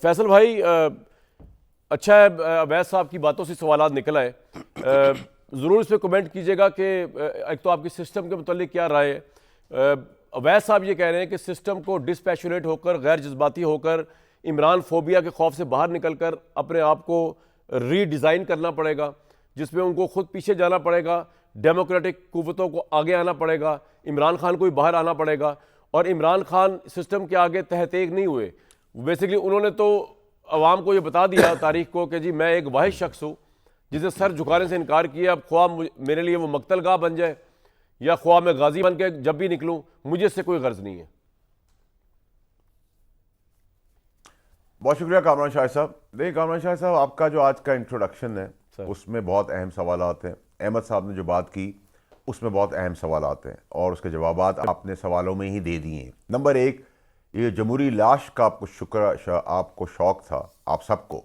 फैसल भाई, अच्छा है, अवैध साहब की बातों से सवालात निकल आए। ज़रूर इस पर कमेंट कीजिएगा कि एक तो आपकी सिस्टम के मुतालिक क्या राय है। अवैध साहब ये कह रहे हैं कि सिस्टम को डिस्पैशनेट होकर, गैर जज्बाती होकर, इमरान फोबिया के खौफ से बाहर निकल कर अपने आप को रीडिज़ाइन करना पड़ेगा, जिसमें उनको खुद पीछे जाना पड़ेगा, डेमोक्रेटिक कुव्वतों को आगे आना पड़ेगा, इमरान खान को भी बाहर आना पड़ेगा। और इमरान खान सिस्टम के आगे तहतेक नहीं हुए। बेसिकली उन्होंने तो अवाम को ये बता दिया, तारीख को, कि जी मैं एक वाहिद शख्स हूँ जिसे सर झुकाने से इनकार किया। अब ख्वाह मेरे लिए वो मकतलगाह बन जाए या ख्वाह मैं गाजी बन के जब भी निकलूँ, मुझे इससे कोई गर्ज नहीं है। बहुत शुक्रिया कामरान शाह साहब। देखिए कामरान शाह साहब, आपका जो आज का इंट्रोडक्शन है उसमें बहुत अहम सवालात हैं। अहमद साहब ने जो बात की उसमें बहुत अहम सवालात हैं और उसके जवाब आपने सवालों में ही दे दिए हैं। नंबर एक, ये जमहूरी लाश का आपको शौक था, आप सबको,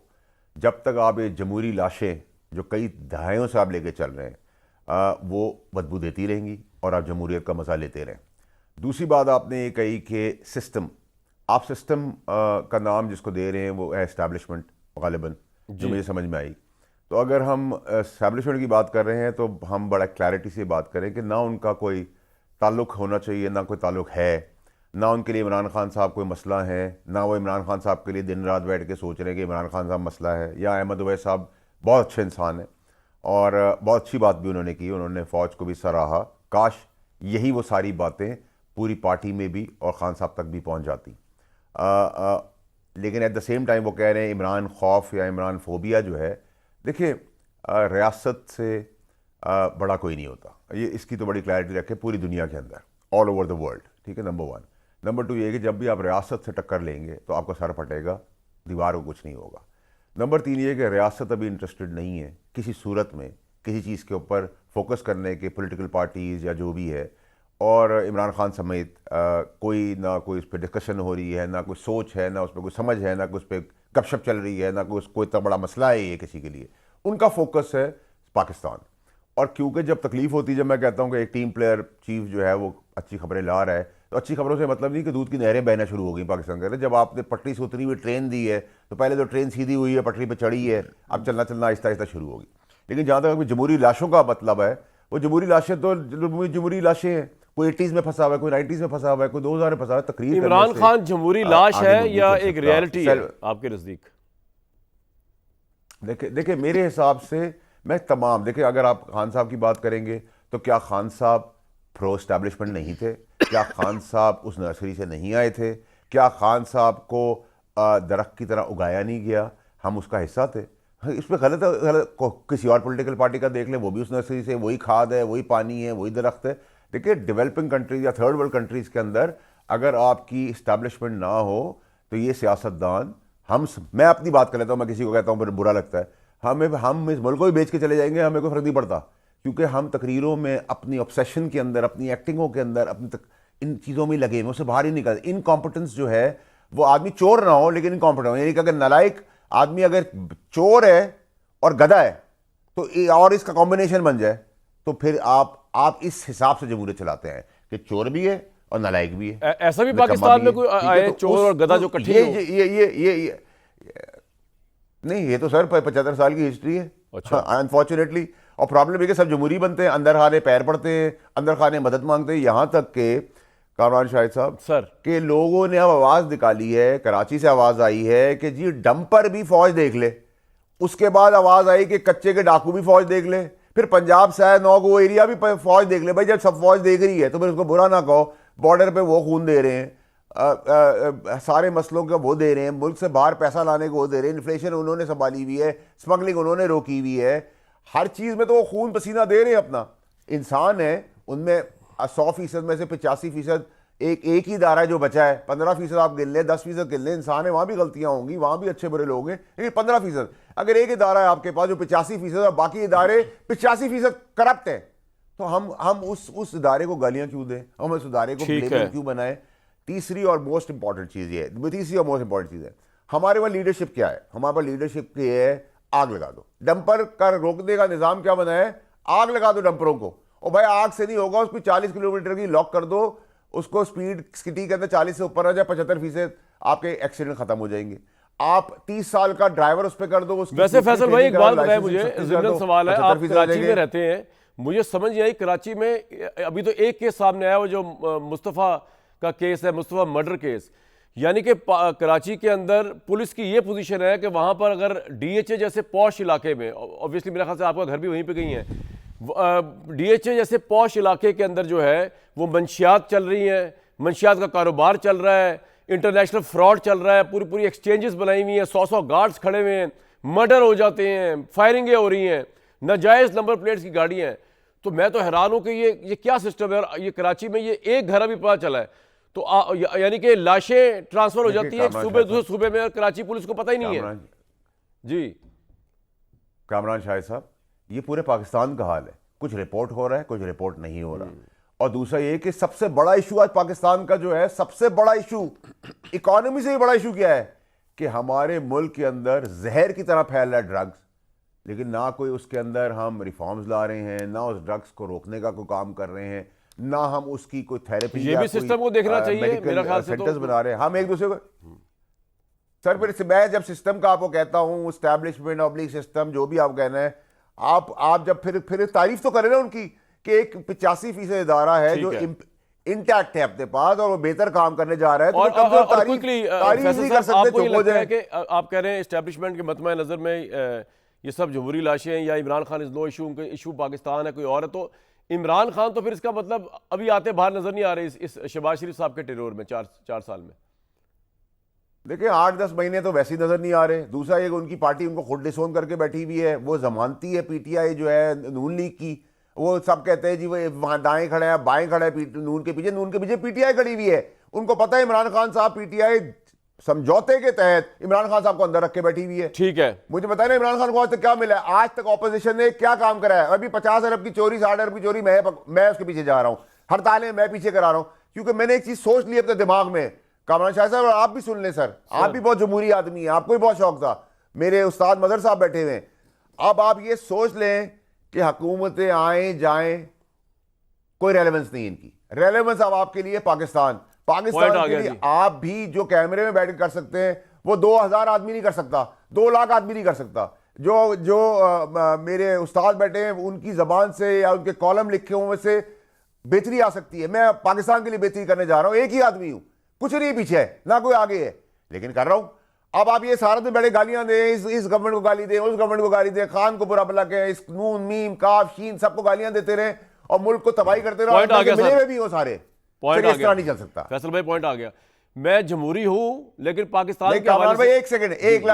जब तक आप ये जमहूरी लाशें जो कई दहाइयों से आप लेके चल रहे हैं वो बदबू देती रहेंगी और आप जमहूरियत का मज़ा लेते रहें। दूसरी बात आपने ये कही कि सिस्टम, आप सिस्टम का नाम जिसको दे रहे हैं वो है एस्टैब्लिशमेंट गालिबन, जो मुझे समझ में आई। तो अगर हम एस्टैब्लिशमेंट की बात कर रहे हैं तो हम बड़ा क्लैरिटी से बात करें कि ना उनका कोई ताल्लुक़ होना चाहिए, ना कोई ताल्लुक़ है, ना उनके लिए इमरान खान साहब कोई मसला है, ना वो इमरान खान साहब के लिए दिन रात बैठ के सोच रहे हैं कि इमरान खान साहब मसला है। या अहमद उवैस साहब बहुत अच्छे इंसान हैं और बहुत अच्छी बात भी उन्होंने की, उन्होंने फ़ौज को भी सराहा। काश यही वो सारी बातें पूरी पार्टी में भी और ख़ान साहब तक भी पहुँच जाती। लेकिन एट द सेम टाइम वो कह रहे हैं इमरान खौफ या इमरान फोबिया जो है, देखिए रियासत से बड़ा कोई नहीं होता, ये इसकी तो बड़ी क्लैरिटी रखें पूरी दुनिया के अंदर, ऑल ओवर द वर्ल्ड, ठीक है, नंबर वन। नंबर टू ये कि जब भी आप रियासत से टक्कर लेंगे तो आपका सर फटेगा, दीवार को कुछ नहीं होगा। नंबर तीन ये कि रियासत अभी इंटरेस्टेड नहीं है किसी सूरत में किसी चीज़ के ऊपर फोकस करने के, पॉलिटिकल पार्टीज़ या जो भी है, और इमरान खान समेत कोई ना कोई उस पर डिस्कशन हो रही है, ना कोई सोच है, ना उस पर कोई समझ है, ना कोई उस पर गपशप चल रही है, ना कोई इतना बड़ा मसला है ये किसी के लिए। उनका फोकस है पाकिस्तान। और क्योंकि जब तकलीफ होती है, जब मैं कहता हूँ कि एक टीम प्लेयर चीफ जो है वो अच्छी खबरें ला रहा है, तो अच्छी खबरों से मतलब नहीं कि दूध की नहरें बहना शुरू हो गई पाकिस्तान के अंदर। जब आपने पटरी से उतरी हुई ट्रेन दी है तो पहले तो ट्रेन सीधी हुई है, पटरी पर चढ़ी है, अब चलना चलना आहिस्ता आहिस्ता शुरू होगी। लेकिन जहाँ तक जमहूरी लाशों का मतलब है, वो जमहूरी लाशें तो जमहूरी लाशें हैं, कोई 80s में फंसा हुआ है, कोई 90s में फंसा हुआ है, कोई 2000 में फंसा हुआ है। तकरीर इमरान खान जमहूरी लाश है या एक रियलिटी है आपके नज़दीक? देखिए मेरे हिसाब से मैं तमाम, देखिए अगर आप खान साहब की बात करेंगे तो क्या खान साहब प्रो एस्टैब्लिशमेंट नहीं थे? क्या खान साहब उस नर्सरी से नहीं आए थे? क्या खान साहब को दरख्त की तरह उगाया नहीं गया? हम उसका हिस्सा थे। इस पर गलत किसी और पॉलिटिकल पार्टी का देख लें, वो भी उस नर्सरी से, वही खाद है, वही पानी है, वही दरख्त है। देखिए डेवलपिंग कंट्रीज या थर्ड वर्ल्ड कंट्रीज़ के अंदर अगर आपकी इस्टेब्लिशमेंट ना हो तो ये सियासतदान, मैं अपनी बात कर लेता हूँ, मैं किसी को कहता हूँ मेरे बुरा लगता है, हम इस मुल्क को भी बेच के चले जाएंगे, हमें कोई फर्क नहीं पड़ता, क्योंकि हम तकरीरों में अपनी ऑब्सेशन के अंदर, अपनी एक्टिंगों के अंदर, इन चीज़ों में लगे, उससे बाहर ही निकल। इनकॉम्पिटेंस जो है, वो आदमी चोर ना हो लेकिन इनकॉम्पिटेंट हो, यानी कि अगर नालायक आदमी अगर चोर है और गधा है तो और इसका कॉम्बिनेशन बन जाए तो फिर आप इस हिसाब से जमहूरियत चलाते हैं कि चोर भी है और नालायक भी है। ऐसा भी पाकिस्तान में कोई आए चोर और गधा जो इकट्ठे हो? ये नहीं, ये तो सर 75 साल की हिस्ट्री है अनफॉर्चुनेटली। और प्रॉब्लम है कि सब जमहूरी बनते हैं, अंदर खाने पैर पड़ते हैं, अंदर खाने मदद मांगते हैं। यहाँ तक के कामरान शाहिद साहब सर के लोगों ने अब आवाज़ निकाली है, कराची से आवाज़ आई है कि जी डंपर भी फौज देख ले। उसके बाद आवाज़ आई कि कच्चे के डाकू भी फौज देख ले। फिर पंजाब से आया 9 वो एरिया भी फौज देख ले। भाई जब सब फौज देख रही है तो फिर उसको बुरा ना कहो। बॉर्डर पे वो खून दे रहे हैं, सारे मसलों का वो दे रहे हैं, मुल्क से बाहर पैसा लाने को वो दे रहे हैं, इन्फ्लेशन उन्होंने संभाली हुई है, स्मगलिंग उन्होंने रोकी हुई है, हर चीज़ में तो वो खून पसीना दे रहे हैं अपना। इंसान है, उनमें 100% में से 85% एक ही दायरा जो बचा है। 15% आप गिन लें, 10% गिन लें, इंसान है, वहाँ भी गलतियाँ होंगी, वहाँ भी अच्छे बुरे लोग हैं, लेकिन 15% अगर एक इदारा है आपके पास जो 85% और बाकी इदारे 85% करप्ट है, तो हम उस इदारे को गालियाँ क्यों दें? हम उस इदारे को ब्लेम क्यों बनाएं? तीसरी और मोस्ट इंपॉर्टेंट चीज़ ये है, तीसरी और मोस्ट इंपॉर्टेंट चीज़ है, हमारे पास लीडरशिप क्या है? हमारे पास लीडरशिप की है आग लगा दो। डंपर का रोकने का निज़ाम क्या बना है? आग लगा दो डंपरों को। और भाई आग से नहीं होगा, उसको 40 किलोमीटर की लॉक कर दो, उसको स्पीड सिटी के अंदर 40 से ऊपर आ जाए, 75% आपके एक्सीडेंट खत्म हो जाएंगे। आप 30 साल का ड्राइवर उस पर कर दो, उसकी वैसे फैसल भाई एक बात बताएं मुझे, लाइसेंस जिम्मेदार सवाल है, आप 75% कराची देंगे। में रहते हैं, मुझे समझ नहीं आई कराची में अभी तो एक केस सामने आया वो जो मुस्तफ़ा का केस है, मुस्तफ़ा मर्डर केस, यानी कि कराची के अंदर पुलिस की ये पोजीशन है कि वहां पर अगर डीएचए जैसे पॉश इलाके में, ऑब्वियसली मेरे ख्याल से आपका घर भी वहीं पे कहीं है, डीएचए जैसे पॉश इलाके के अंदर जो है वो मंशियात चल रही हैं, मंशियात का कारोबार चल रहा है, इंटरनेशनल फ्रॉड चल रहा है, पूरी पूरी एक्सचेंजेस बनाई हुई हैं, 100 गार्ड्स खड़े हुए हैं, मर्डर हो जाते हैं, फायरिंगें हो रही हैं, नाजायज़ नंबर प्लेट्स की गाड़ियाँ हैं। तो मैं तो हैरान हूँ कि ये क्या सिस्टम है। और ये कराची में ये एक घर अभी पता चला है, तो यानी कि लाशें ट्रांसफर हो जाती हैं एक सूबे दूसरे सूबे में और कराची पुलिस को पता ही नहीं है। जी कामरान शाहिद साहब, ये पूरे पाकिस्तान का हाल है, कुछ रिपोर्ट हो रहा है, कुछ रिपोर्ट नहीं हो रहा। और दूसरा ये कि सबसे बड़ा इशू आज पाकिस्तान का जो है, सबसे बड़ा इशू, इकोनॉमी से भी बड़ा इशू क्या है कि हमारे मुल्क के अंदर जहर की तरह फैल रहा है ड्रग्स, लेकिन ना कोई उसके अंदर हम रिफॉर्म्स ला रहे हैं, ना उस ड्रग्स को रोकने का कोई काम कर रहे हैं, ना हम उसकी कोई थेरेपी, ये भी सिस्टम को देखना चाहिए मेरा ख्याल से। सेंटर्स बना रहे हैं हम एक दूसरे को। सर फिर मैं जब सिस्टम का आपको कहता हूं, एस्टैब्लिशमेंट ऑब्लिक सिस्टम, जो भी आप कहना है, आप जब फिर तारीफ तो करें ना उनकी कि एक 85% इदारा है जो इंटैक्ट है अपने पास और वो बेहतर काम करने जा रहा है, और तारीफ नहीं कर सकते, चुप हो जाए। आप कह रहे हैं एस्टैब्लिशमेंट के मतमा नजर में ये सब जमहूरी लाशें या Imran Khan is no issue Pakistan है, कोई और है, तो इमरान खान तो फिर इसका मतलब अभी आते बाहर नजर नहीं आ रहे इस शहबाज शरीफ साहब के टेरोर में 4 साल में। देखिए 8-10 महीने तो वैसे ही नजर नहीं आ रहे। दूसरा एक उनकी पार्टी उनको खुद डिसोन करके बैठी हुई है, वो जमानती है पीटीआई जो है नून लीग की, वो सब कहते हैं जी वो वहां दाएं खड़े हैं बाएं खड़े हैं नून के पीछे पीटीआई खड़ी हुई है। उनको पता है इमरान खान साहब पीटीआई समझौते के तहत इमरान खान साहब को अंदर रख के बैठी हुई है। ठीक है, मुझे बताया ना इमरान खान को आज तक क्या मिला है? आज तक ऑपोजिशन ने क्या काम करा है? अभी 50 अरब की चोरी, 60 अरब की चोरी मैं उसके पीछे जा रहा हूं, हड़तालें मैं पीछे करा रहा हूं, क्योंकि मैंने एक चीज सोच ली अपने दिमाग में। कामरान शाह साहब आप भी सुन लें सर, आप भी बहुत जमहूरी आदमी हैं, आपको भी बहुत शौक था, मेरे उस्ताद मदर साहब बैठे हुए हैं। अब आप ये सोच लें कि हुकूमतें आए जाएं, कोई रेलेवेंस नहीं इनकी। रेलेवेंस अब आपके लिए पाकिस्तान के लिए आप भी जो कैमरे में बैठ कर सकते हैं वो 2000 आदमी नहीं कर सकता, 2 लाख आदमी नहीं कर सकता। जो मेरे उस्ताद बैठे हैं उनकी जबान से या उनके कॉलम लिखे हुए से बेहतरी आ सकती है। मैं पाकिस्तान के लिए बेहतरी करने जा रहा हूं, एक ही आदमी हूं, कुछ नहीं पीछे है ना कोई आगे है, लेकिन कर रहा हूं। अब आप ये सारा दिन बड़े गालियां दें, इस गवर्नमेंट को गाली दें, उस गवर्नमेंट को गाली दें, खान को बुरा भला कहें, इस नून मीम काफ शीन सबको गालियां देते रहे और मुल्क को तबाही करते रहे, मिले हुए भी हो सारे। पॉइंट इस तरह नहीं चल सकता। फैसल भाई पॉइंट आ गया, मैं जमहूरी हूं लेकिन पाकिस्तान के हवाले से एक सेकंड, एक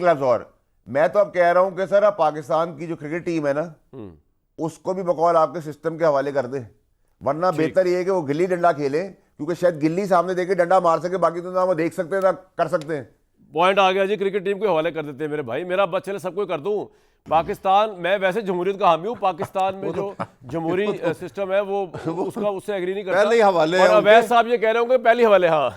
लफ्ज और मैं तो अब कह रहा हूं कि सर अब पाकिस्तान की जो क्रिकेट टीम है ना उसको भी बकौल आपके सिस्टम के हवाले कर दे, वरना बेहतर ये है कि वो गिल्ली डंडा खेले, क्योंकि शायद गिल्ली सामने देके डंडा मार सके, बाकी तो ना वो देख सकते हैं ना कर सकते हैं। पॉइंट आ गया जी, क्रिकेट टीम के हवाले कर देते हैं मेरे भाई, मेरा बच्चे ने सबको कर दूं। पाकिस्तान, मैं वैसे जमहूरियत का हामी हूं, पाकिस्तान में जो जमहूरी सिस्टम है वो उसका उससे एग्री नहीं करता। पहले ही हवाले और अवैध साहब ये कह रहे होंगे पहले हवाले। हाँ